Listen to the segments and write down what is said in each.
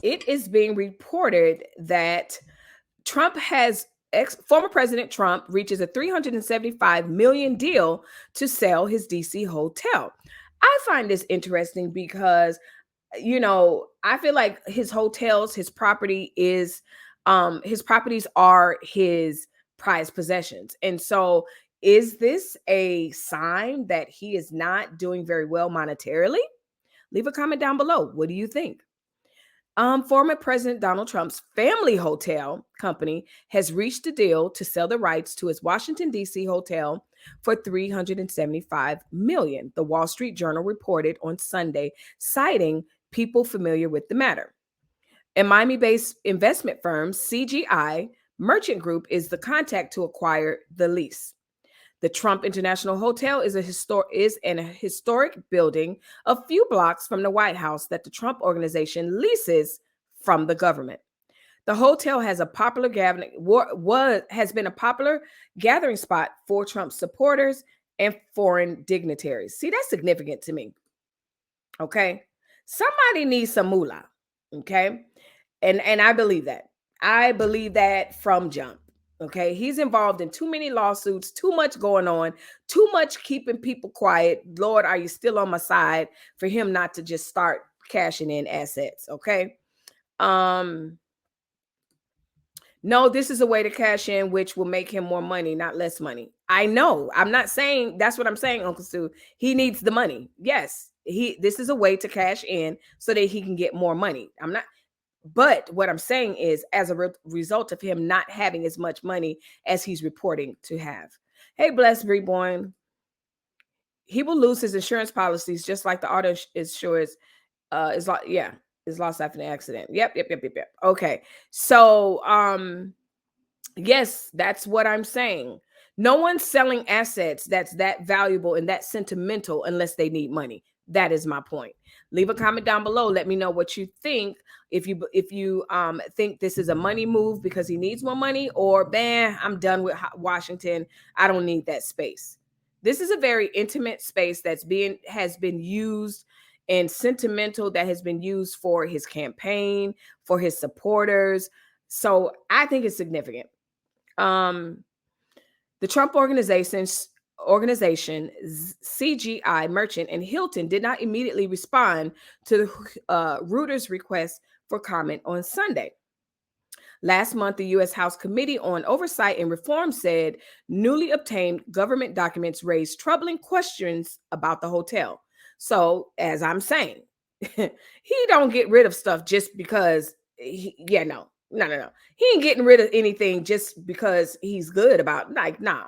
it is being reported that former President Trump reaches a $375 million deal to sell his DC hotel. I find this interesting because, I feel like his hotels, his properties are his prized possessions. And so is this a sign that he is not doing very well monetarily? Leave a comment down below. What do you think? Former President Donald Trump's family hotel company has reached a deal to sell the rights to his Washington, D.C. hotel for $375 million, the Wall Street Journal reported on Sunday, citing people familiar with the matter. A Miami-based investment firm, CGI Merchant Group, is the contact to acquire the lease. The Trump International Hotel is an historic building a few blocks from the White House that the Trump Organization leases from the government. The hotel has been a popular gathering spot for Trump supporters and foreign dignitaries. See, that's significant to me. Okay, somebody needs some moolah. Okay, and I believe that. I believe that from jump. Okay, he's involved in too many lawsuits, too much going on, too much keeping people quiet. Lord, are you still on my side for him not to just start cashing in assets? Okay. No, this is a way to cash in, which will make him more money, not less money. I know. I'm not saying that's what I'm saying, Uncle Stu. He needs the money. Yes, this is a way to cash in so that he can get more money. But what I'm saying is, as a result of him not having as much money as he's reporting to have. Hey, Blessed Reborn. He will lose his insurance policies just like the auto insurance is lost after an accident. Yep. Okay. So, yes, that's what I'm saying. No one's selling assets that's that valuable and that sentimental unless they need money. That is my point. Leave a comment down below. Let me know what you think. If you think this is a money move because he needs more money, or I'm done with Washington. I don't need that space. This is a very intimate space has been used and sentimental, that has been used for his campaign, for his supporters. So I think it's significant. The Trump organization, CGI Merchant, and Hilton did not immediately respond to the Reuters' request for comment on Sunday. Last month, the U.S. House Committee on Oversight and Reform said newly obtained government documents raised troubling questions about the hotel. So, as I'm saying, he don't get rid of stuff just because, no. He ain't getting rid of anything just because he's good about, like, no.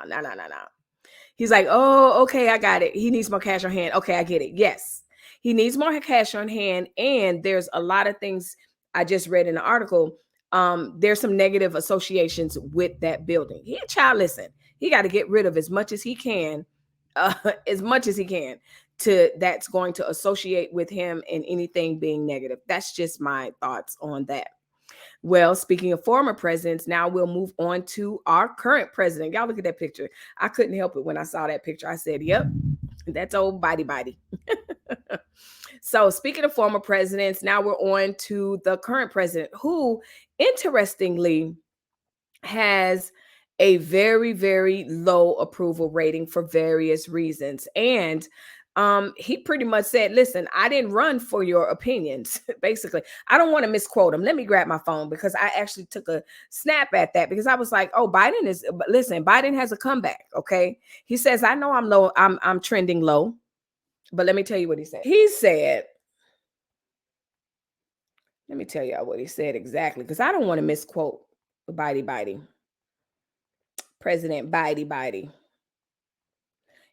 He's like, oh, okay, I got it. He needs more cash on hand. Okay, I get it. Yes, he needs more cash on hand. And there's a lot of things I just read in the article. There's some negative associations with that building. Listen, he got to get rid of as much as he can, that's going to associate with him and anything being negative. That's just my thoughts on that. Well, speaking of former presidents, now we'll move on to our current president. Y'all look at that picture. I couldn't help it when I saw that picture. I said, yep, that's old body. So speaking of former presidents, now we're on to the current president, who interestingly has a very, very low approval rating for various reasons. And he pretty much said, listen, I didn't run for your opinions. Basically, I don't want to misquote him. Let me grab my phone, because I actually took a snap at that, because I was like, oh, Biden has a comeback. Okay. He says, I know I'm low. I'm trending low, but let me tell you what he said. He said, let me tell y'all what he said exactly, because I don't want to misquote Biden. President Biden.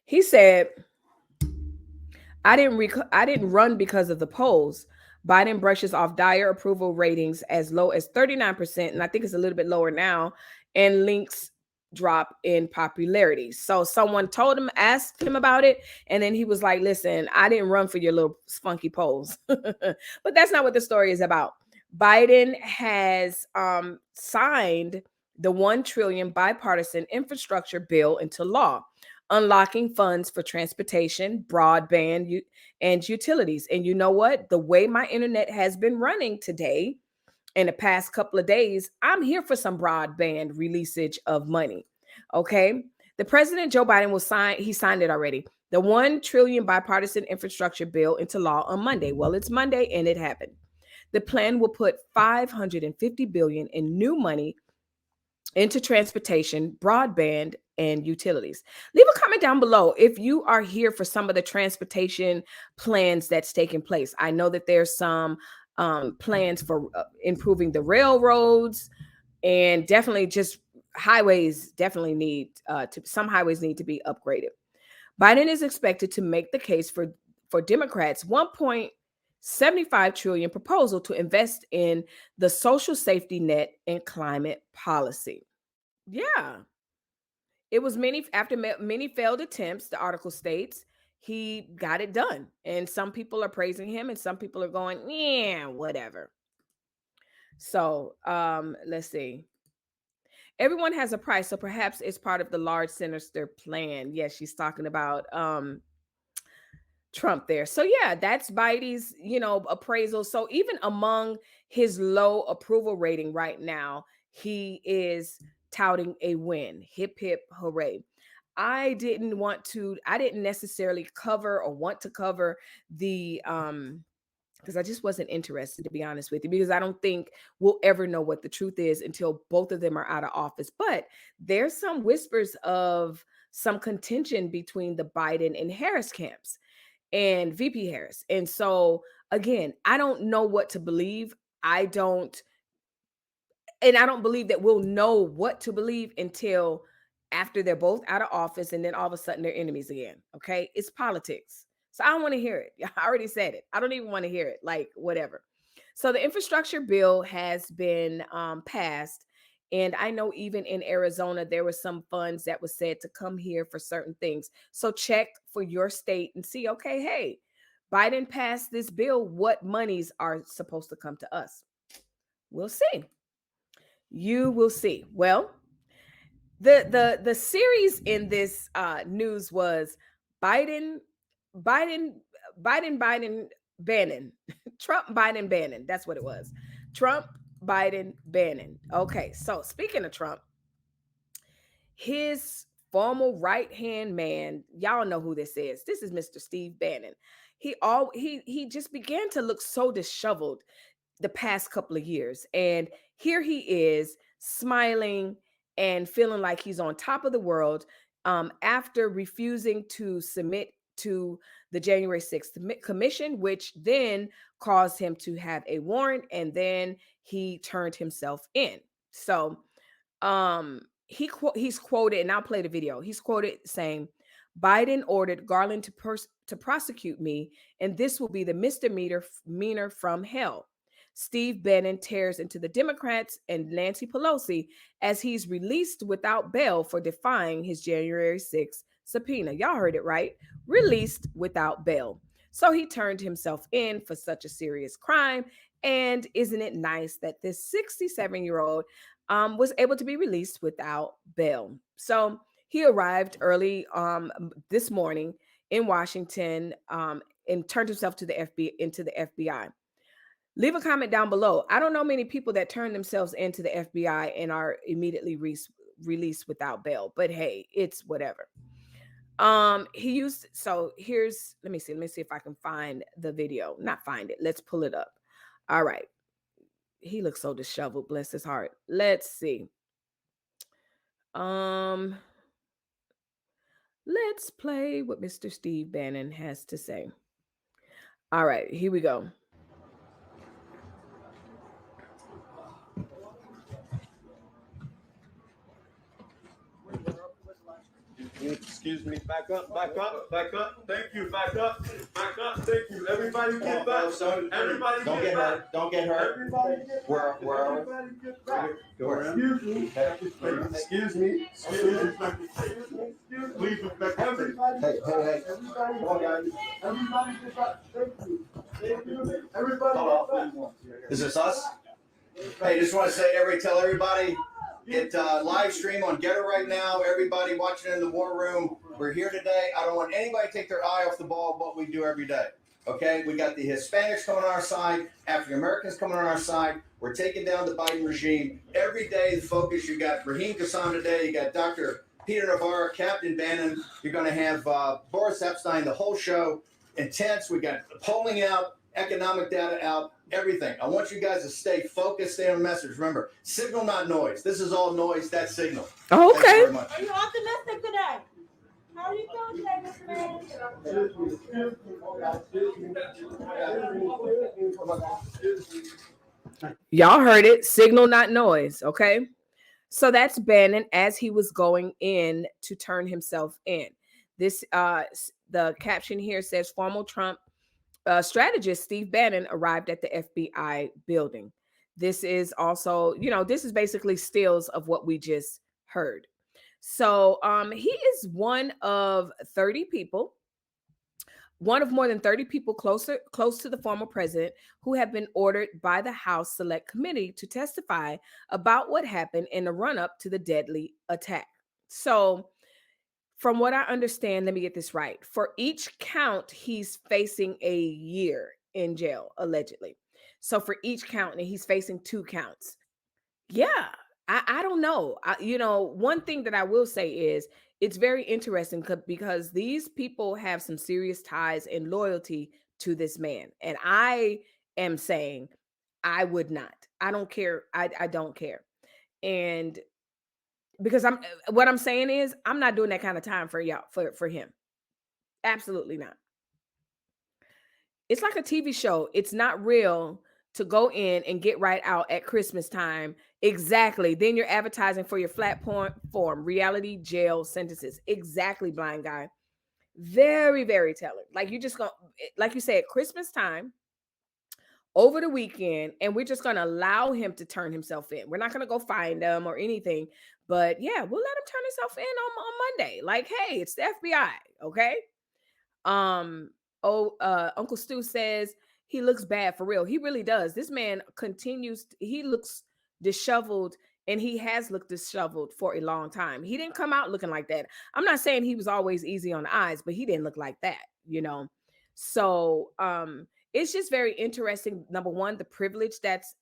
He said, I didn't run because of the polls. Biden brushes off dire approval ratings as low as 39%, and I think it's a little bit lower now, and links drop in popularity. So someone asked him about it, and then he was like, listen, I didn't run for your little funky polls. But that's not what the story is about. Biden has signed the $1 trillion bipartisan infrastructure bill into law, unlocking funds for transportation, broadband, and utilities. And you know what? The way my internet has been running today, in the past couple of days, I'm here for some broadband releasage of money. Okay. The president, Joe Biden, he signed it already. The $1 trillion bipartisan infrastructure bill into law on Monday. Well, it's Monday and it happened. The plan will put $550 billion in new money into transportation, broadband, and utilities. Leave a comment down below if you are here for some of the transportation plans that's taking place. I know that there's some plans for improving the railroads, and definitely just highways definitely need some highways need to be upgraded. Biden is expected to make the case for Democrats' 1.75 trillion proposal to invest in the social safety net and climate policy. Yeah. It was after many failed attempts, the article states, he got it done. And some people are praising him and some people are going, yeah, whatever. So let's see. Everyone has a price, so perhaps it's part of the large sinister plan. Yes, she's talking about Trump there. So yeah, that's Biden's, appraisal. So even among his low approval rating right now, he is touting a win. Hip hip hooray. I didn't necessarily cover or want to cover the because I just wasn't interested, to be honest with you, because I don't think we'll ever know what the truth is until both of them are out of office. But there's some whispers of some contention between the Biden and Harris camps and VP Harris. And so again, I don't know what to believe. I don't believe that we'll know what to believe until after they're both out of office and then all of a sudden they're enemies again. Okay. It's politics. So I don't want to hear it. I already said it. I don't even want to hear it. Like, whatever. So the infrastructure bill has been passed. And I know even in Arizona, there were some funds that was said to come here for certain things. So check for your state and see, okay, hey, Biden passed this bill. What monies are supposed to come to us? We'll see. You will see. Well, the series in this news was Biden, Biden, Biden, Bannon, Trump, Biden, Bannon. That's what it was. Trump, Biden, Bannon. Okay, so speaking of Trump, his former right-hand man, y'all know who this is. This is Mr. Steve Bannon. He just began to look so disheveled the past couple of years. And here he is smiling and feeling like he's on top of the world after refusing to submit to the January 6th commission, which then caused him to have a warrant, and then he turned himself in. So he's quoted, and I'll play the video. He's quoted saying, Biden ordered Garland to prosecute me, and this will be the misdemeanor from hell. Steve Bannon tears into the Democrats and Nancy Pelosi as he's released without bail for defying his January 6th subpoena. Y'all heard it right. Released without bail. So he turned himself in for such a serious crime. And isn't it nice that this 67-year-old was able to be released without bail? So he arrived early this morning in Washington and turned himself into the FBI. Leave a comment down below. I don't know many people that turn themselves into the FBI and are immediately released without bail, but hey, it's whatever. Let me see if I can find the video. Not find it. Let's pull it up. All right. He looks so disheveled, bless his heart. Let's see. Let's play what Mr. Steve Bannon has to say. All right, here we go. Excuse me, back up. Thank you, back up. Thank you. Everybody get back. Everybody don't get hurt. Don't get hurt. Everybody get back. Everybody get back. Excuse me. Please respect everybody. Hey. Everybody get back. Thank you. Everybody get back. Is this us? Hey, just want to tell everybody, get live stream on Getter right now. Everybody watching in the war room, we're here today. I don't want anybody to take their eye off the ball of what we do every day. Okay, we got the Hispanics coming on our side, African Americans coming on our side. We're taking down the Biden regime. Every day, the focus, you got Raheem Kassam today, you got Dr. Peter Navarro, Captain Bannon. You're going to have Boris Epstein, the whole show. Intense. We got polling out, economic data out, everything. I want you guys to stay focused, stay on the message. Remember, signal, not noise. This is all noise, that's signal. Oh, okay. Thank you very much. Are you optimistic today? How are you doing today, Mr. Man? Y'all heard it. Signal, not noise. Okay. So that's Bannon as he was going in to turn himself in. This the caption here says former Trump strategist Steve Bannon arrived at the FBI building. This is also, this is basically stills of what we just heard. So he is one of 30 people, one of more than 30 people close to the former president who have been ordered by the House Select Committee to testify about what happened in the run-up to the deadly attack. So from what I understand, let me get this right. For each count, he's facing a year in jail, allegedly. So for each count, and he's facing 2 counts. Yeah, I don't know. One thing that I will say is it's very interesting because these people have some serious ties and loyalty to this man. And I am saying I would not. I don't care. I don't care. And because what I'm saying is I'm not doing that kind of time for y'all, for him. Absolutely not. It's like a TV show. It's not real to go in and get right out at Christmas time. Exactly. Then you're advertising for your flat form reality jail sentences. Exactly, blind guy. Very, very telling. Like you just go, like you said, Christmas time over the weekend, and we're just going to allow him to turn himself in. We're not going to go find him or anything, but yeah, we'll let him turn himself in on Monday. Like, hey, it's the FBI, okay? Uncle Stu says he looks bad for real. He really does. This man he looks disheveled, and he has looked disheveled for a long time. He didn't come out looking like that. I'm not saying he was always easy on the eyes, but he didn't look like that, So it's just very interesting. Number one, the privilege that's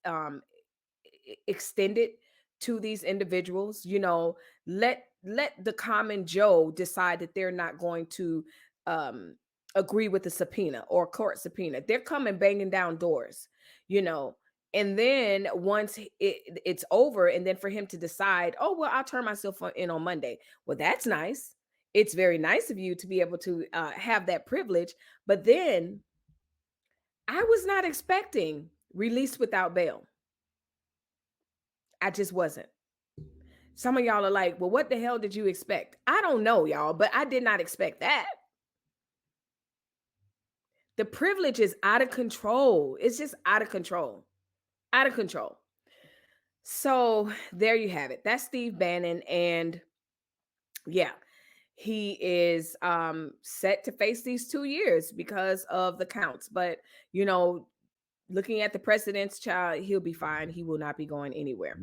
extended to these individuals. Let the common Joe decide that they're not going to agree with the subpoena or court subpoena. They're coming banging down doors, and then once it's over, and then for him to decide, oh, well, I'll turn myself in on Monday. Well, that's nice. It's very nice of you to be able to have that privilege. But then I was not expecting release without bail. I just wasn't. Some of y'all are like, well, what the hell did you expect? I don't know, y'all, but I did not expect that. The privilege is out of control. It's just out of control. Out of control. So there you have it. That's Steve Bannon. And yeah, he is set to face these 2 years because of the counts. But, looking at the president's child, he'll be fine. He will not be going anywhere.